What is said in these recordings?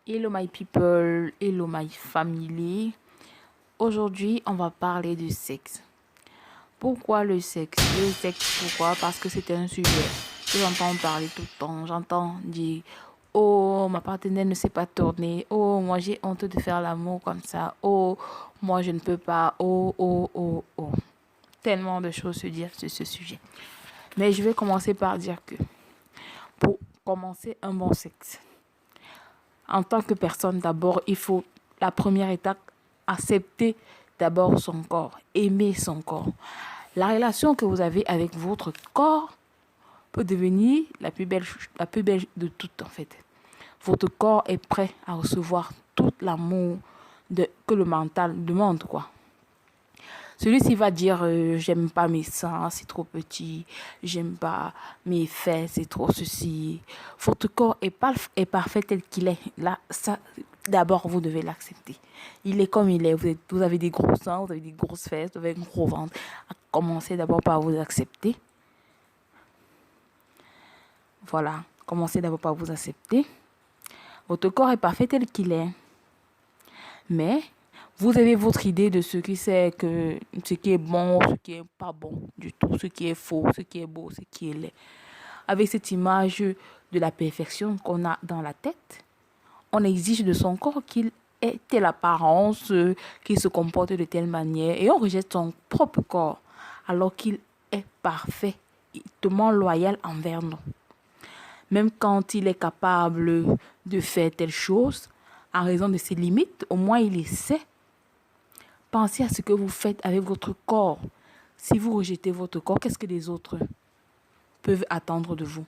Hello my people, hello my family. Aujourd'hui, on va parler du sexe. Pourquoi le sexe? Le sexe, pourquoi? Parce que c'est un sujet que j'entends parler tout le temps. J'entends dire, oh, ma partenaire ne sait pas tourner. Oh, moi j'ai honte de faire l'amour comme ça. Oh, moi je ne peux pas. Oh, oh, oh, oh. Tellement de choses se dire sur ce sujet. Mais je vais commencer par dire que pour commencer un bon sexe, en tant que personne, d'abord, il faut, la première étape, accepter d'abord son corps, aimer son corps. La relation que vous avez avec votre corps peut devenir la plus belle de toutes, en fait. Votre corps est prêt à recevoir tout l'amour que le mental demande, quoi. Celui-ci va dire j'aime pas mes seins, c'est trop petit, j'aime pas mes fesses, c'est trop ceci. Votre corps est parfait tel qu'il est. Là, ça, d'abord, vous devez l'accepter. Il est comme il est. Vous avez des gros seins, vous avez des grosses fesses, vous avez un gros ventre. Commencez d'abord par vous accepter. Voilà, commencez d'abord par vous accepter. Votre corps est parfait tel qu'il est. Mais vous avez votre idée de ce qui est bon, ce qui est pas bon du tout, ce qui est faux, ce qui est beau, ce qui est laid. Avec cette image de la perfection qu'on a dans la tête, on exige de son corps qu'il ait telle apparence, qu'il se comporte de telle manière, et on rejette son propre corps alors qu'il est parfait, tellement loyal envers nous. Même quand il est capable de faire telle chose, en raison de ses limites, au moins il essaie. Pensez à ce que vous faites avec votre corps. Si vous rejetez votre corps, qu'est-ce que les autres peuvent attendre de vous?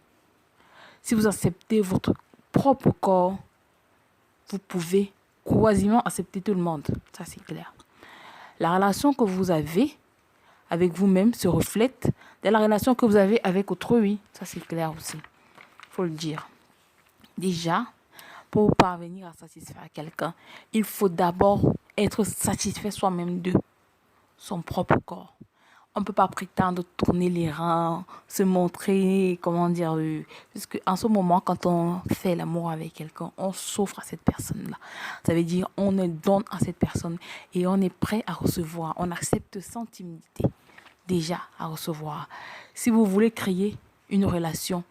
Si vous acceptez votre propre corps, vous pouvez quasiment accepter tout le monde. Ça, c'est clair. La relation que vous avez avec vous-même se reflète dans la relation que vous avez avec autrui. Ça, c'est clair aussi. Il faut le dire. Déjà, pour parvenir à satisfaire quelqu'un, il faut d'abord être satisfait soi-même de son propre corps. On ne peut pas prétendre tourner les reins, se montrer, parce qu'en ce moment, quand on fait l'amour avec quelqu'un, on s'offre à cette personne-là. Ça veut dire on donne à cette personne et on est prêt à recevoir. On accepte sans timidité déjà à recevoir. Si vous voulez créer une relation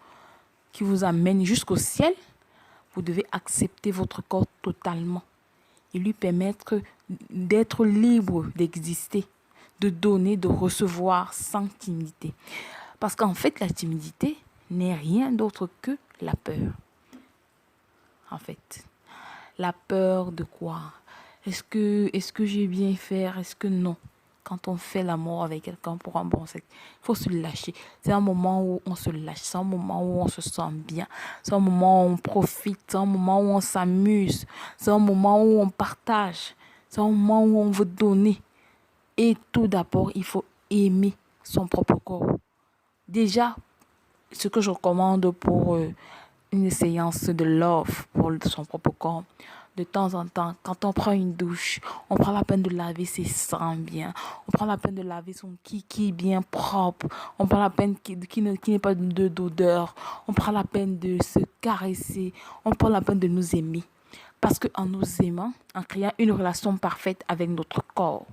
qui vous amène jusqu'au ciel, vous devez accepter votre corps totalement et lui permettre d'être libre d'exister, de donner, de recevoir sans timidité. Parce qu'en fait, la timidité n'est rien d'autre que la peur. En fait, la peur de quoi? Est-ce que j'ai bien faire? Est-ce que non? Quand on fait l'amour avec quelqu'un pour un bon sexe, il faut se lâcher. C'est un moment où on se lâche, c'est un moment où on se sent bien, c'est un moment où on profite, c'est un moment où on s'amuse, c'est un moment où on partage, c'est un moment où on veut donner. Et tout d'abord, il faut aimer son propre corps. Déjà, ce que je recommande pour une séance de love pour son propre corps, de temps en temps, quand on prend une douche, on prend la peine de laver ses seins bien, on prend la peine de laver son kiki bien propre, on prend la peine qu'il n'ait pas d'odeur, on prend la peine de se caresser, on prend la peine de nous aimer. Parce qu'en nous aimant, en créant une relation parfaite avec notre corps,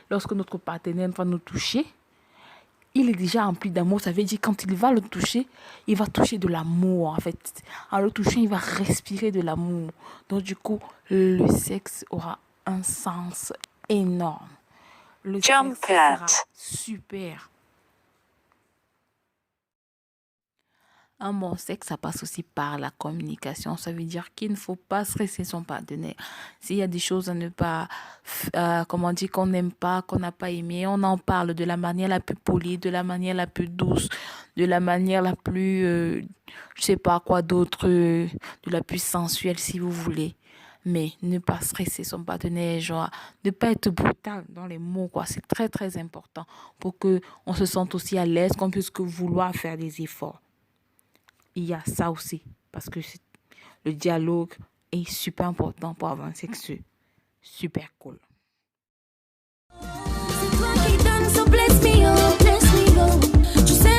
lorsque notre partenaire va nous toucher, il est déjà rempli d'amour. Ça veut dire quand il va le toucher, il va toucher de l'amour en fait. En le touchant, il va respirer de l'amour. Donc du coup, le sexe aura un sens énorme. Le sexe sera super. Un bon sexe, ça passe aussi par la communication. Ça veut dire qu'il ne faut pas stresser son partenaire. S'il y a des choses à ne pas, qu'on n'aime pas, qu'on n'a pas aimé, on en parle de la manière la plus polie, de la manière la plus douce, de la manière la plus, je sais pas quoi d'autre, de la plus sensuelle si vous voulez. Mais ne pas stresser son partenaire, genre, ne pas être brutal dans les mots, quoi. C'est très, très important pour que on se sente aussi à l'aise, qu'on puisse vouloir faire des efforts. Il y a ça aussi, parce que le dialogue est super important pour avoir un sexe super cool. C'est toi qui donnes, so bless me, oh, tu sais